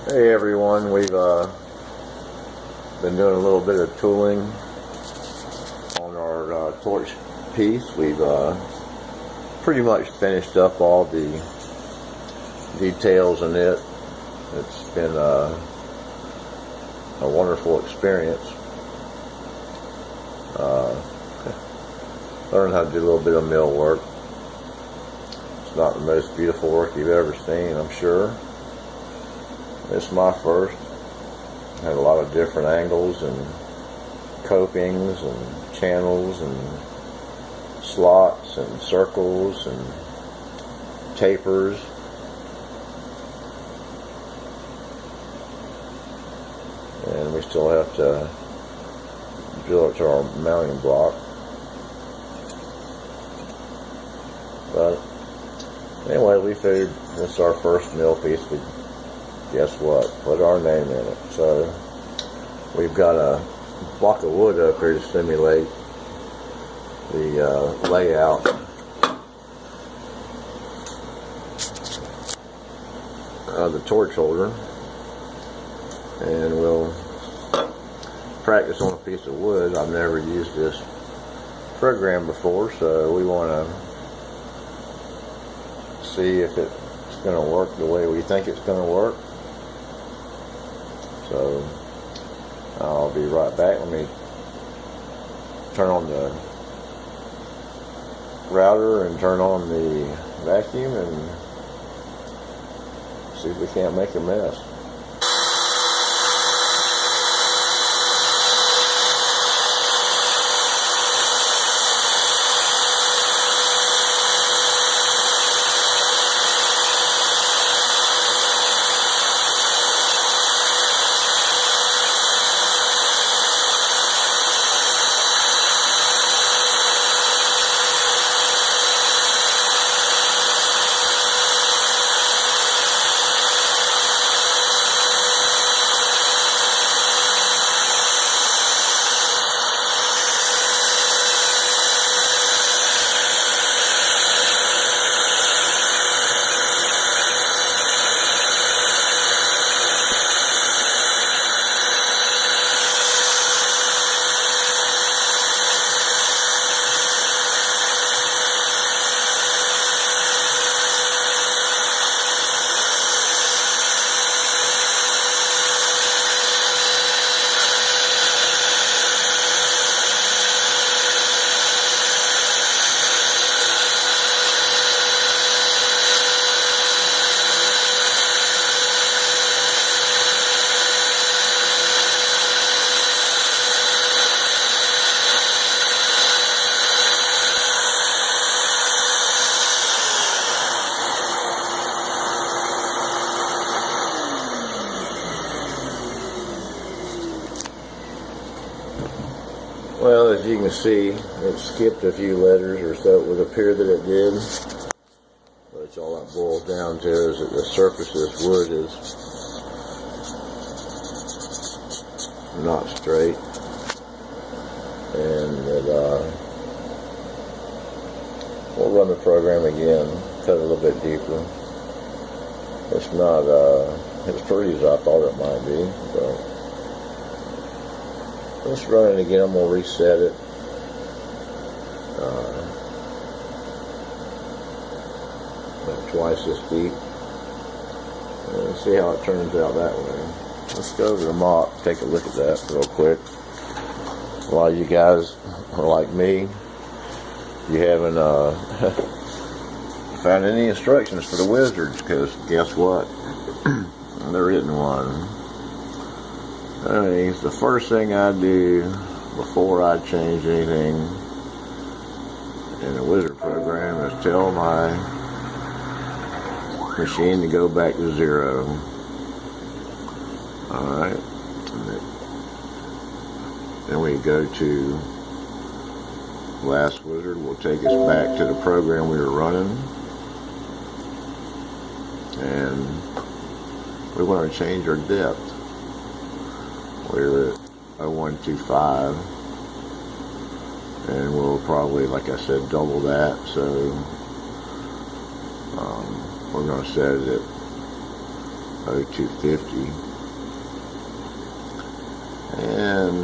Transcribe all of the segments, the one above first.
Hey everyone, we've been doing a little bit of tooling on our torch piece. We've pretty much finished up all the details in it. It's been a wonderful experience. Learned how to do a little bit of mill work. It's not the most beautiful work you've ever seen, I'm sure. It's my first. Had a lot of different angles and copings and channels and slots and circles and tapers. And we still have to drill it to our mounting block. But anyway, we figured this is our first mill piece. Guess what? Put our name in it. So we've got a block of wood up here to simulate the layout of the torch holder, and we'll practice on a piece of wood. I've never used this program before, so we want to see if it's going to work the way we think it's going to work. So I'll be right back. Let me turn on the router and turn on the vacuum and see if we can't make a mess. Well, as you can see, it skipped a few letters, or so it would appear that it did. But it's all that boils down to is that the surface of this wood is not straight, and that we'll run the program again, cut a little bit deeper. It's not as pretty as I thought it might be, but let's run it again. I'm going to reset it. About twice this deep. And see how it turns out that way. Let's go over the mop, take a look at that real quick. A lot of you guys are like me. You haven't found any instructions for the wizards, because guess what? There isn't one. Anyways, the first thing I do before I change anything in the wizard program is tell my machine to go back to 0. Alright. Then we go to last wizard. Will take us back to the program we were running. And we want to change our depth. We're at 0125, and we'll probably, like I said, double that. So we're going to set it at 0250. And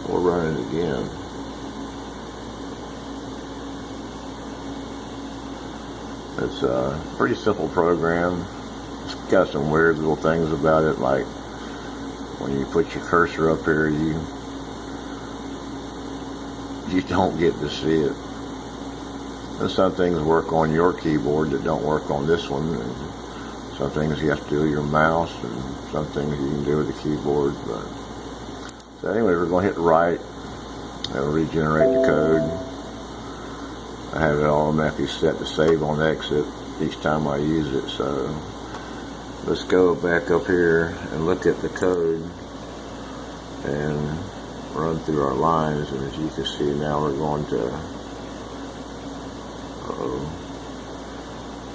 we'll run it again. It's a pretty simple program. It's got some weird little things about it, like when you put your cursor up here, you don't get to see it. And some things work on your keyboard that don't work on this one. And some things you have to do with your mouse, and some things you can do with the keyboard. But so anyway, we're going to hit write and regenerate the code. I have it automatically set to save on exit each time I use it. So let's go back up here and look at the code and run through our lines. And as you can see now, we're going to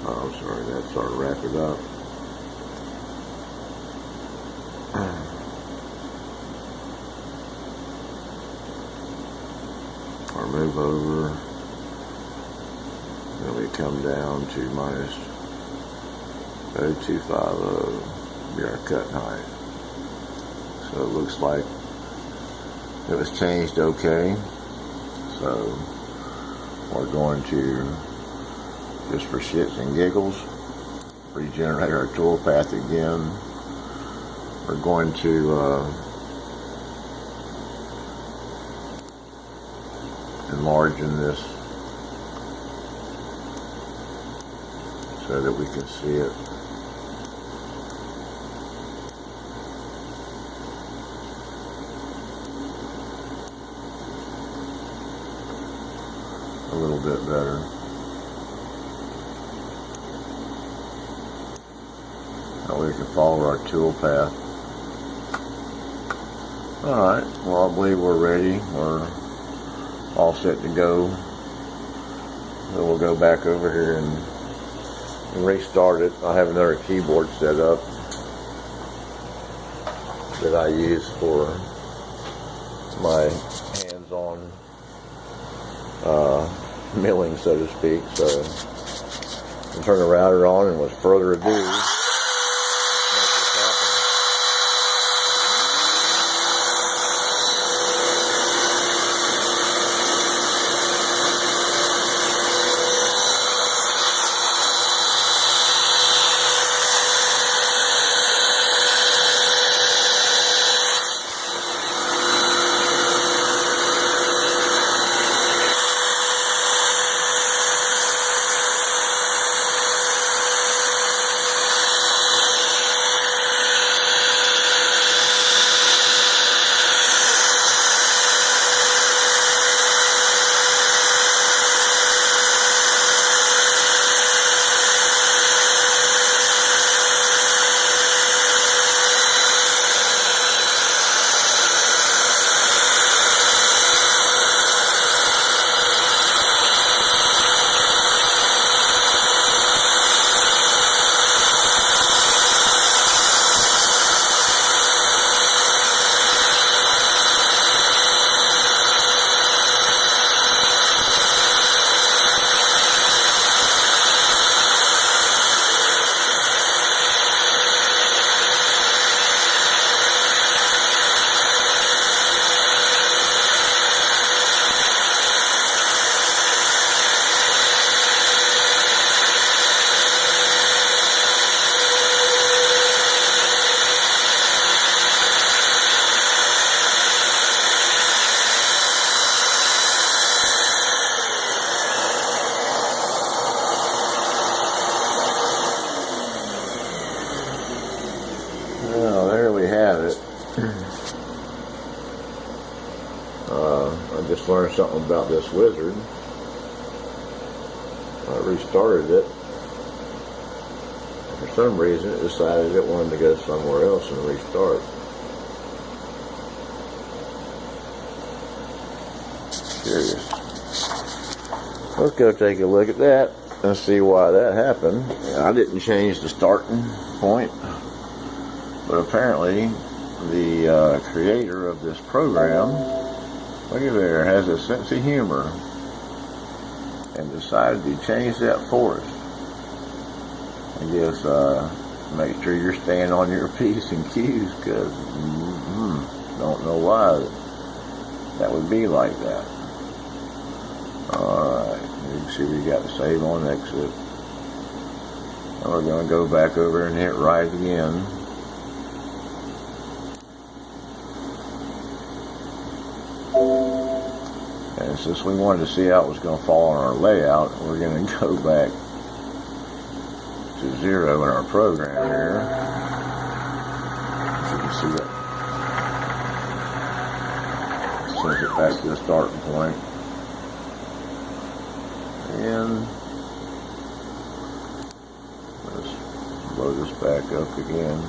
I'm sorry, that's our wrap it up. Our move over. Then we come down to minus 0250, be our cut height. So it looks like it was changed okay. So we're going to, just for shits and giggles, regenerate our toolpath again. We're going to enlarge this so that we can see it. A little bit better. Now we can follow our tool path. Alright, well I believe we're ready. We're all set to go. So we'll go back over here and restart it. I have another keyboard set up that I use for my hands-on milling, so to speak. So I'll turn the router on, and with further ado, make this happen. Well, there we have it. I just learned something about this wizard. I restarted it. For some reason, it decided it wanted to go somewhere else and restart. Curious. Let's go take a look at that and see why that happened. I didn't change the starting point, but apparently the creator of this program, look at there, has a sense of humor and decided to change that for us. I guess make sure you're staying on your P's and Q's, because don't know why that would be like that. Alright, you can see we got the save on exit. And we're going to go back over and hit right again. And since we wanted to see how it was going to fall on our layout, we're going to go back to 0 in our program here. So you can see that. Send it back to the starting point. And let's blow this back up again.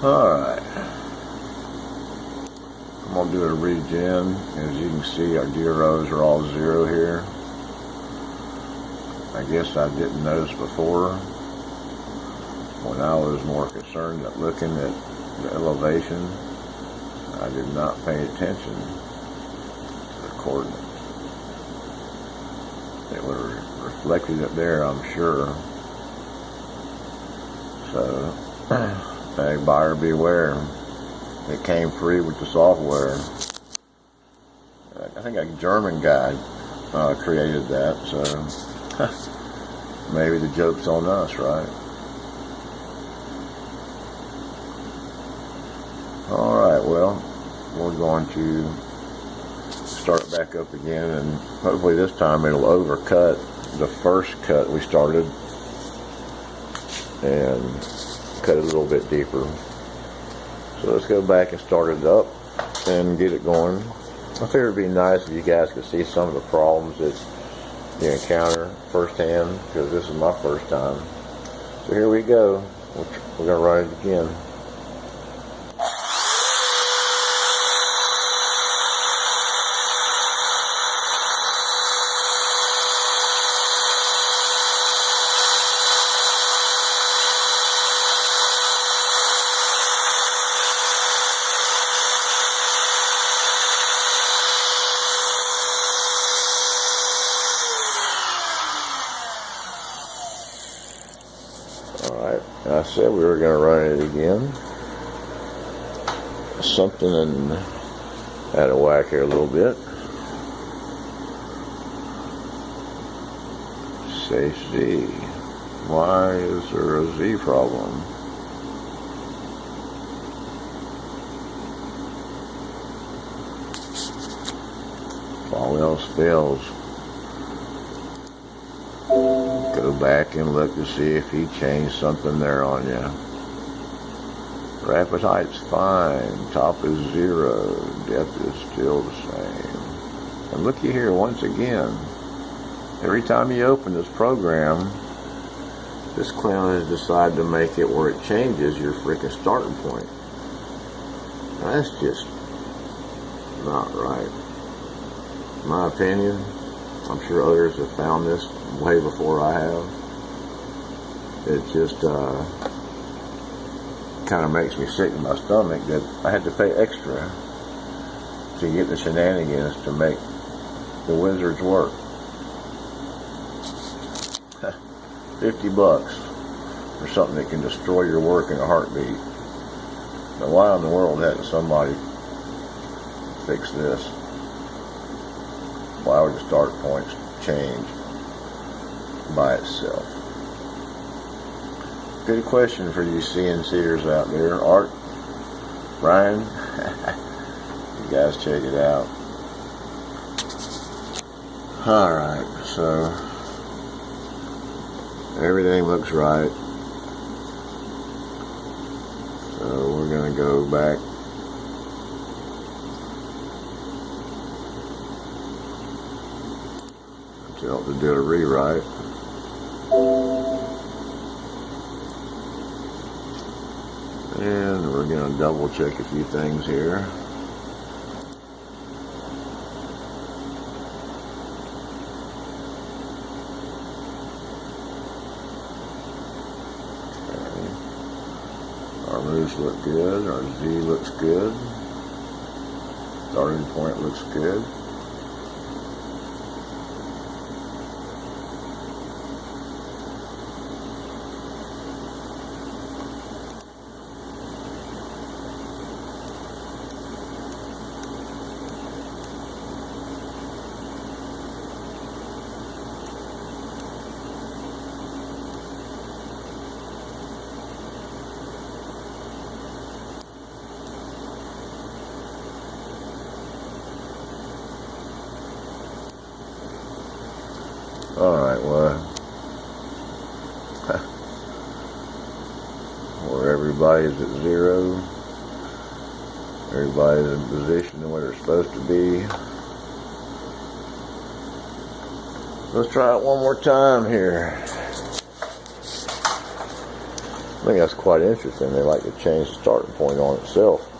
Alright, I'm going to do a regen. As you can see, our gear rows are all 0 here. I guess I didn't notice before when I was more concerned at looking at the elevation. I did not pay attention to the coordinates. It would have reflected it there, I'm sure. So tag buyer beware. It came free with the software. I think a German guy created that, so maybe the joke's on us, right? Alright, well, we're going to start back up again, and hopefully this time it'll overcut the first cut we started and cut it a little bit deeper. So let's go back and start it up and get it going. I figured it'd be nice if you guys could see some of the problems that you encounter firsthand, because this is my first time. So here we go. We're going to run it again. Alright, I said we were going to run it again. Something out of whack here a little bit. Say Z. Why is there a Z problem? If all else fails, go back and look to see if he changed something there on you. Rapid height's fine. Top is 0. Depth is still the same. And looky here once again. Every time you open this program, this clown has decided to make it where it changes your freaking starting point. Now, that's just not right. In my opinion, I'm sure others have found this way before I have. It just kind of makes me sick in my stomach that I had to pay extra to get the shenanigans to make the wizards work. $50 for something that can destroy your work in a heartbeat. Now, why in the world hadn't somebody fix this? Why would the start points change by itself? Good question for you CNCers out there. Art, Brian, you guys check it out. Alright, so everything looks right. So we're going to go back to do a rewrite. And we're going to double check a few things here. Those look good. Our Z looks good. Starting point looks good. Alright, well, where everybody's at 0, everybody's in position where they're supposed to be. Let's try it one more time here. I think that's quite interesting. They like to change the starting point on itself.